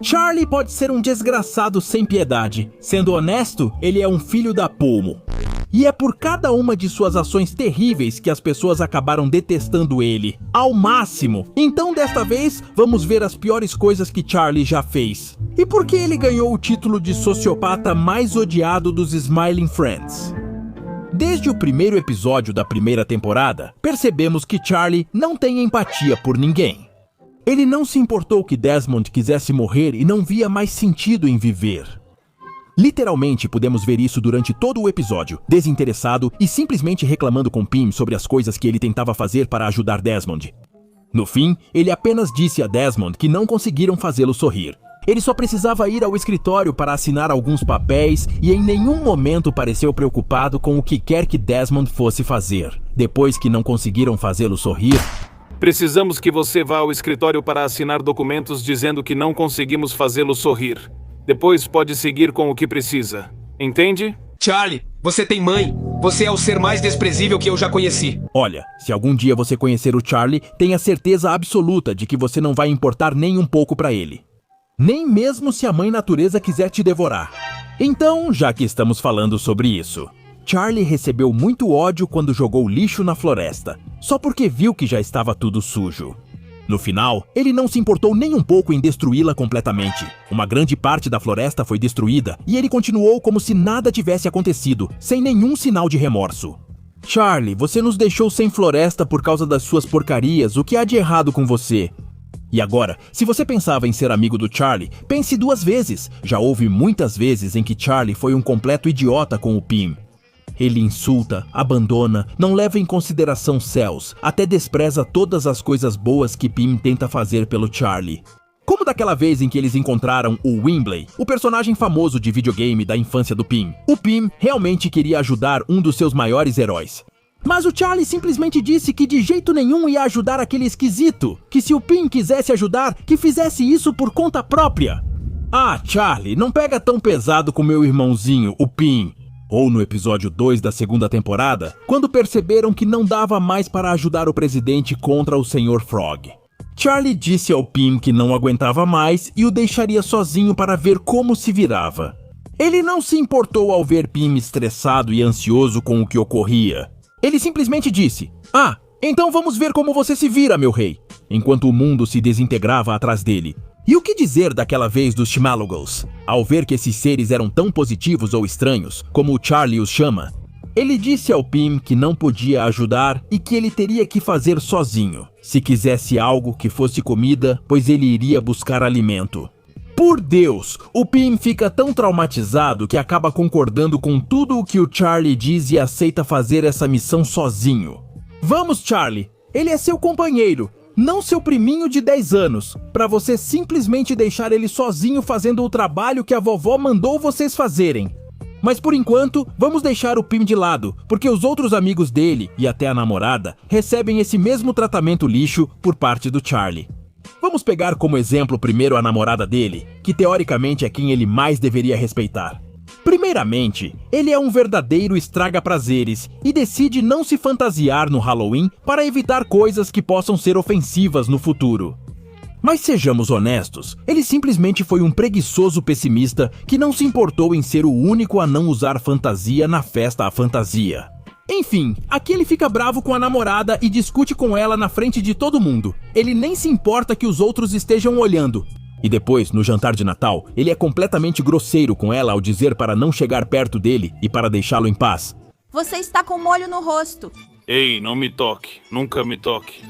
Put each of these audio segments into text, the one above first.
Charlie pode ser um desgraçado sem piedade. Sendo honesto, ele é um filho da pomo. E é por cada uma de suas ações terríveis que as pessoas acabaram detestando ele, ao máximo. Então, desta vez, vamos ver as piores coisas que Charlie já fez. E por que ele ganhou o título de sociopata mais odiado dos Smiling Friends? Desde o primeiro episódio da primeira temporada, percebemos que Charlie não tem empatia por ninguém. Ele não se importou que Desmond quisesse morrer e não via mais sentido em viver. Literalmente, podemos ver isso durante todo o episódio, desinteressado e simplesmente reclamando com Pim sobre as coisas que ele tentava fazer para ajudar Desmond. No fim, ele apenas disse a Desmond que não conseguiram fazê-lo sorrir. Ele só precisava ir ao escritório para assinar alguns papéis e em nenhum momento pareceu preocupado com o que quer que Desmond fosse fazer. Depois que não conseguiram fazê-lo sorrir... Precisamos que você vá ao escritório para assinar documentos dizendo que não conseguimos fazê-lo sorrir. Depois pode seguir com o que precisa. Entende? Charlie, você tem mãe. Você é o ser mais desprezível que eu já conheci. Olha, se algum dia você conhecer o Charlie, tenha certeza absoluta de que você não vai importar nem um pouco pra ele. Nem mesmo se a mãe natureza quiser te devorar. Então, já que estamos falando sobre isso, Charlie recebeu muito ódio quando jogou lixo na floresta, só porque viu que já estava tudo sujo. No final, ele não se importou nem um pouco em destruí-la completamente. Uma grande parte da floresta foi destruída e ele continuou como se nada tivesse acontecido, sem nenhum sinal de remorso. Charlie, você nos deixou sem floresta por causa das suas porcarias, o que há de errado com você? E agora, se você pensava em ser amigo do Charlie, pense duas vezes. Já houve muitas vezes em que Charlie foi um completo idiota com o Pim. Ele insulta, abandona, não leva em consideração céus, até despreza todas as coisas boas que Pim tenta fazer pelo Charlie. Como daquela vez em que eles encontraram o Wimbley, o personagem famoso de videogame da infância do Pim. O Pim realmente queria ajudar um dos seus maiores heróis. Mas o Charlie simplesmente disse que de jeito nenhum ia ajudar aquele esquisito, que se o Pim quisesse ajudar, que fizesse isso por conta própria. Ah, Charlie, não pega tão pesado com meu irmãozinho, o Pim. Ou no episódio 2 da segunda temporada, quando perceberam que não dava mais para ajudar o presidente contra o Sr. Frog. Charlie disse ao Pim que não aguentava mais e o deixaria sozinho para ver como se virava. Ele não se importou ao ver Pim estressado e ansioso com o que ocorria. Ele simplesmente disse: "Ah, então vamos ver como você se vira, meu rei", enquanto o mundo se desintegrava atrás dele. E o que dizer daquela vez dos Schmalugals? Ao ver que esses seres eram tão positivos ou estranhos, como o Charlie os chama, ele disse ao Pim que não podia ajudar e que ele teria que fazer sozinho. Se quisesse algo que fosse comida, pois ele iria buscar alimento. Por Deus, o Pim fica tão traumatizado que acaba concordando com tudo o que o Charlie diz e aceita fazer essa missão sozinho. Vamos, Charlie, ele é seu companheiro. Não seu priminho de 10 anos, pra você simplesmente deixar ele sozinho fazendo o trabalho que a vovó mandou vocês fazerem. Mas por enquanto, vamos deixar o Pim de lado, porque os outros amigos dele, e até a namorada, recebem esse mesmo tratamento lixo por parte do Charlie. Vamos pegar como exemplo primeiro a namorada dele, que teoricamente é quem ele mais deveria respeitar. Primeiramente, ele é um verdadeiro estraga-prazeres e decide não se fantasiar no Halloween para evitar coisas que possam ser ofensivas no futuro. Mas sejamos honestos, ele simplesmente foi um preguiçoso pessimista que não se importou em ser o único a não usar fantasia na festa à fantasia. Enfim, aqui ele fica bravo com a namorada e discute com ela na frente de todo mundo. Ele nem se importa que os outros estejam olhando. E depois, no jantar de Natal, ele é completamente grosseiro com ela ao dizer para não chegar perto dele e para deixá-lo em paz. Você está com molho no rosto. Ei, não me toque. Nunca me toque.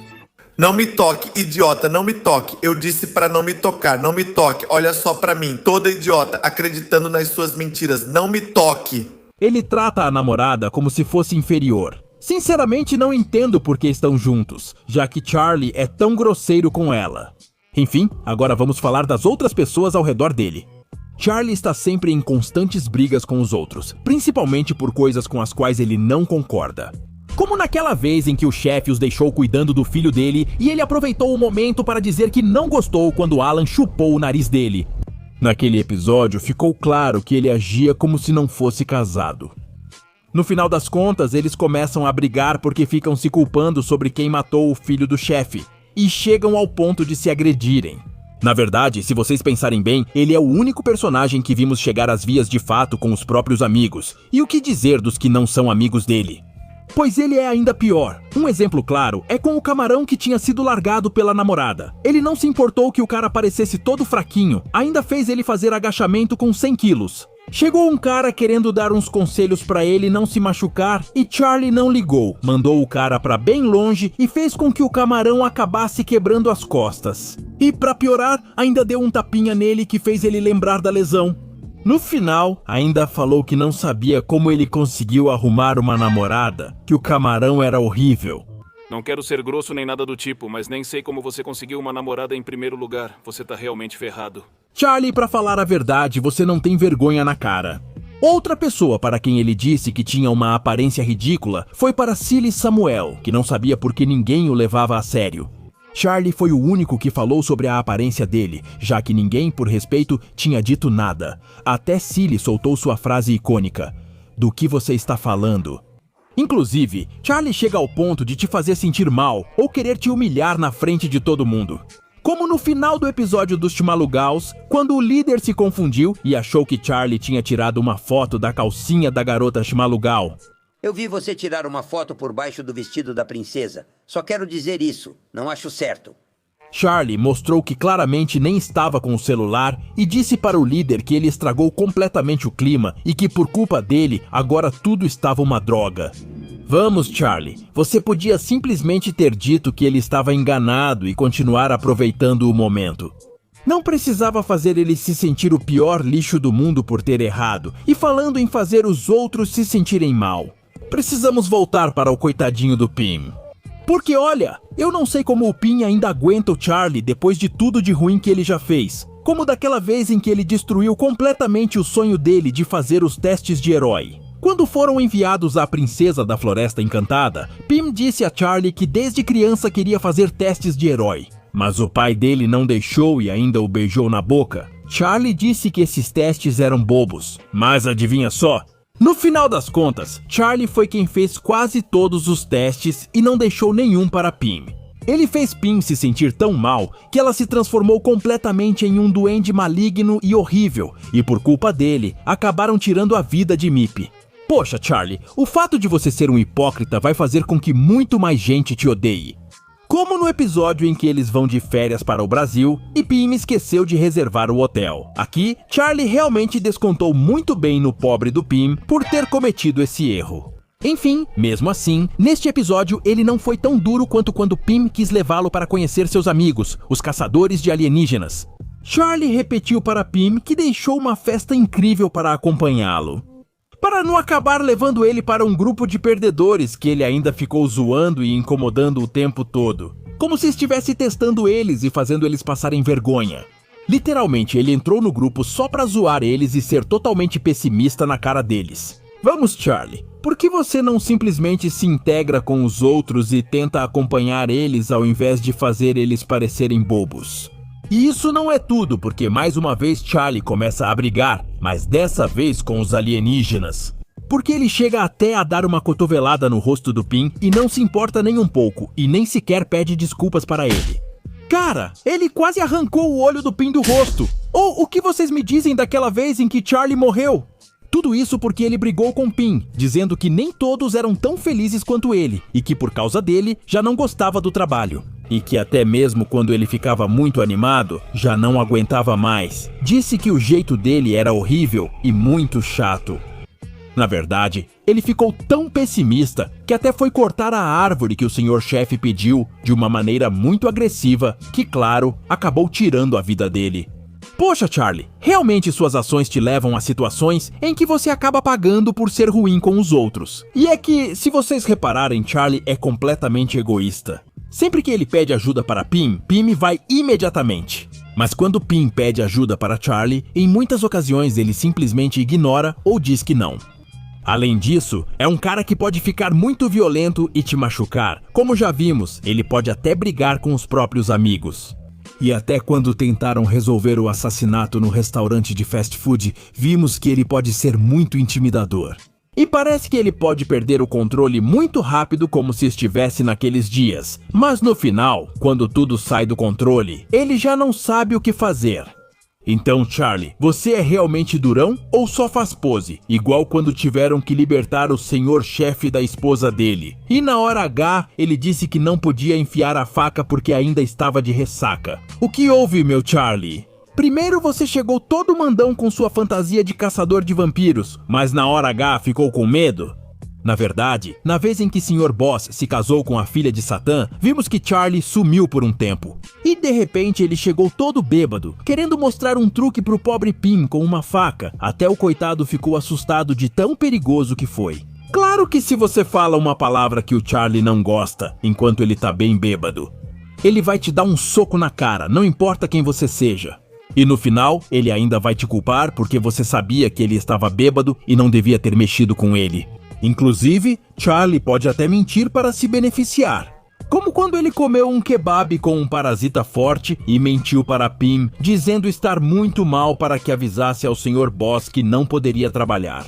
Não me toque, idiota, não me toque. Eu disse para não me tocar, não me toque. Olha só pra mim, toda idiota, acreditando nas suas mentiras. Não me toque. Ele trata a namorada como se fosse inferior. Sinceramente, não entendo por que estão juntos, já que Charlie é tão grosseiro com ela. Enfim, agora vamos falar das outras pessoas ao redor dele. Charlie está sempre em constantes brigas com os outros, principalmente por coisas com as quais ele não concorda. Como naquela vez em que o chefe os deixou cuidando do filho dele e ele aproveitou o momento para dizer que não gostou quando Alan chupou o nariz dele. Naquele episódio, ficou claro que ele agia como se não fosse casado. No final das contas, eles começam a brigar porque ficam se culpando sobre quem matou o filho do chefe. E chegam ao ponto de se agredirem. Na verdade, se vocês pensarem bem, ele é o único personagem que vimos chegar às vias de fato com os próprios amigos. E o que dizer dos que não são amigos dele? Pois ele é ainda pior. Um exemplo claro é com o camarão que tinha sido largado pela namorada. Ele não se importou que o cara parecesse todo fraquinho, ainda fez ele fazer agachamento com 100 quilos. Chegou um cara querendo dar uns conselhos pra ele não se machucar e Charlie não ligou. Mandou o cara pra bem longe e fez com que o camarão acabasse quebrando as costas. E pra piorar, ainda deu um tapinha nele que fez ele lembrar da lesão. No final, ainda falou que não sabia como ele conseguiu arrumar uma namorada, que o camarão era horrível. Não quero ser grosso nem nada do tipo, mas nem sei como você conseguiu uma namorada em primeiro lugar. Você tá realmente ferrado. Charlie, pra falar a verdade, você não tem vergonha na cara. Outra pessoa para quem ele disse que tinha uma aparência ridícula foi para Silly Samuel, que não sabia por que ninguém o levava a sério. Charlie foi o único que falou sobre a aparência dele, já que ninguém, por respeito, tinha dito nada. Até Silly soltou sua frase icônica: "Do que você está falando?" Inclusive, Charlie chega ao ponto de te fazer sentir mal ou querer te humilhar na frente de todo mundo. Como no final do episódio dos Chimalugals, quando o líder se confundiu e achou que Charlie tinha tirado uma foto da calcinha da garota Chimalugal. Eu vi você tirar uma foto por baixo do vestido da princesa. Só quero dizer isso, não acho certo. Charlie mostrou que claramente nem estava com o celular e disse para o líder que ele estragou completamente o clima e que por culpa dele agora tudo estava uma droga. Vamos, Charlie, você podia simplesmente ter dito que ele estava enganado e continuar aproveitando o momento. Não precisava fazer ele se sentir o pior lixo do mundo por ter errado e falando em fazer os outros se sentirem mal. Precisamos voltar para o coitadinho do Pim. Porque olha, eu não sei como o Pim ainda aguenta o Charlie depois de tudo de ruim que ele já fez. Como daquela vez em que ele destruiu completamente o sonho dele de fazer os testes de herói. Quando foram enviados à princesa da Floresta Encantada, Pim disse a Charlie que desde criança queria fazer testes de herói. Mas o pai dele não deixou e ainda o beijou na boca. Charlie disse que esses testes eram bobos. Mas adivinha só? No final das contas, Charlie foi quem fez quase todos os testes e não deixou nenhum para Pim. Ele fez Pim se sentir tão mal que ela se transformou completamente em um duende maligno e horrível, e por culpa dele, acabaram tirando a vida de Mippy. Poxa, Charlie, o fato de você ser um hipócrita vai fazer com que muito mais gente te odeie. Como no episódio em que eles vão de férias para o Brasil e Pim esqueceu de reservar o hotel. Aqui, Charlie realmente descontou muito bem no pobre do Pim por ter cometido esse erro. Enfim, mesmo assim, neste episódio ele não foi tão duro quanto quando Pim quis levá-lo para conhecer seus amigos, os caçadores de alienígenas. Charlie repetiu para Pim que deixou uma festa incrível para acompanhá-lo. Para não acabar levando ele para um grupo de perdedores que ele ainda ficou zoando e incomodando o tempo todo. Como se estivesse testando eles e fazendo eles passarem vergonha. Literalmente, ele entrou no grupo só para zoar eles e ser totalmente pessimista na cara deles. Vamos, Charlie, por que você não simplesmente se integra com os outros e tenta acompanhar eles ao invés de fazer eles parecerem bobos? E isso não é tudo, porque mais uma vez Charlie começa a brigar, mas dessa vez com os alienígenas. Porque ele chega até a dar uma cotovelada no rosto do Pim e não se importa nem um pouco, e nem sequer pede desculpas para ele. Cara, ele quase arrancou o olho do Pim do rosto. Ou o que vocês me dizem daquela vez em que Charlie morreu? Tudo isso porque ele brigou com Pim, dizendo que nem todos eram tão felizes quanto ele, e que por causa dele já não gostava do trabalho. E que até mesmo quando ele ficava muito animado, já não aguentava mais. Disse que o jeito dele era horrível e muito chato. Na verdade, ele ficou tão pessimista que até foi cortar a árvore que o senhor chefe pediu de uma maneira muito agressiva, que claro, acabou tirando a vida dele. Poxa, Charlie, realmente suas ações te levam a situações em que você acaba pagando por ser ruim com os outros. E é que, se vocês repararem, Charlie é completamente egoísta. Sempre que ele pede ajuda para Pim, Pim vai imediatamente. Mas quando Pim pede ajuda para Charlie, em muitas ocasiões ele simplesmente ignora ou diz que não. Além disso, é um cara que pode ficar muito violento e te machucar. Como já vimos, ele pode até brigar com os próprios amigos. E até quando tentaram resolver o assassinato no restaurante de fast food, vimos que ele pode ser muito intimidador. E parece que ele pode perder o controle muito rápido como se estivesse naqueles dias. Mas no final, quando tudo sai do controle, ele já não sabe o que fazer. Então, Charlie, você é realmente durão ou só faz pose? Igual quando tiveram que libertar o senhor-chefe da esposa dele. E na hora H, ele disse que não podia enfiar a faca porque ainda estava de ressaca. O que houve, meu Charlie? Primeiro você chegou todo mandão com sua fantasia de caçador de vampiros, mas na hora H ficou com medo? Na verdade, na vez em que Sr. Boss se casou com a filha de Satã, vimos que Charlie sumiu por um tempo. E de repente ele chegou todo bêbado, querendo mostrar um truque pro pobre Pim com uma faca, até o coitado ficou assustado de tão perigoso que foi. Claro que se você fala uma palavra que o Charlie não gosta, enquanto ele tá bem bêbado, ele vai te dar um soco na cara, não importa quem você seja. E no final, ele ainda vai te culpar porque você sabia que ele estava bêbado e não devia ter mexido com ele. Inclusive, Charlie pode até mentir para se beneficiar. Como quando ele comeu um kebab com um parasita forte e mentiu para Pim, dizendo estar muito mal para que avisasse ao Sr. Boss que não poderia trabalhar.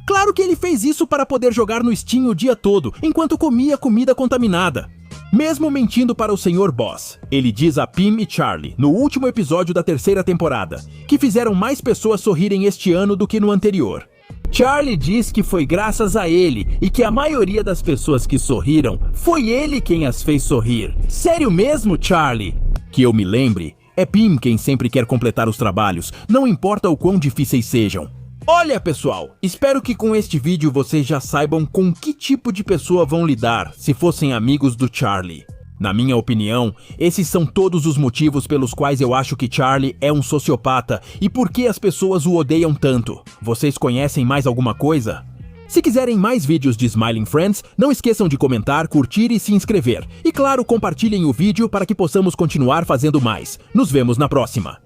Claro que ele fez isso para poder jogar no Steam o dia todo, enquanto comia comida contaminada. Mesmo mentindo para o Sr. Boss, ele diz a Pim e Charlie, no último episódio da 3ª temporada, que fizeram mais pessoas sorrirem este ano do que no anterior. Charlie diz que foi graças a ele e que a maioria das pessoas que sorriram foi ele quem as fez sorrir. Sério mesmo, Charlie? Que eu me lembre, é Pim quem sempre quer completar os trabalhos, não importa o quão difíceis sejam. Olha, pessoal, espero que com este vídeo vocês já saibam com que tipo de pessoa vão lidar se fossem amigos do Charlie. Na minha opinião, esses são todos os motivos pelos quais eu acho que Charlie é um sociopata e por que as pessoas o odeiam tanto. Vocês conhecem mais alguma coisa? Se quiserem mais vídeos de Smiling Friends, não esqueçam de comentar, curtir e se inscrever. E claro, compartilhem o vídeo para que possamos continuar fazendo mais. Nos vemos na próxima!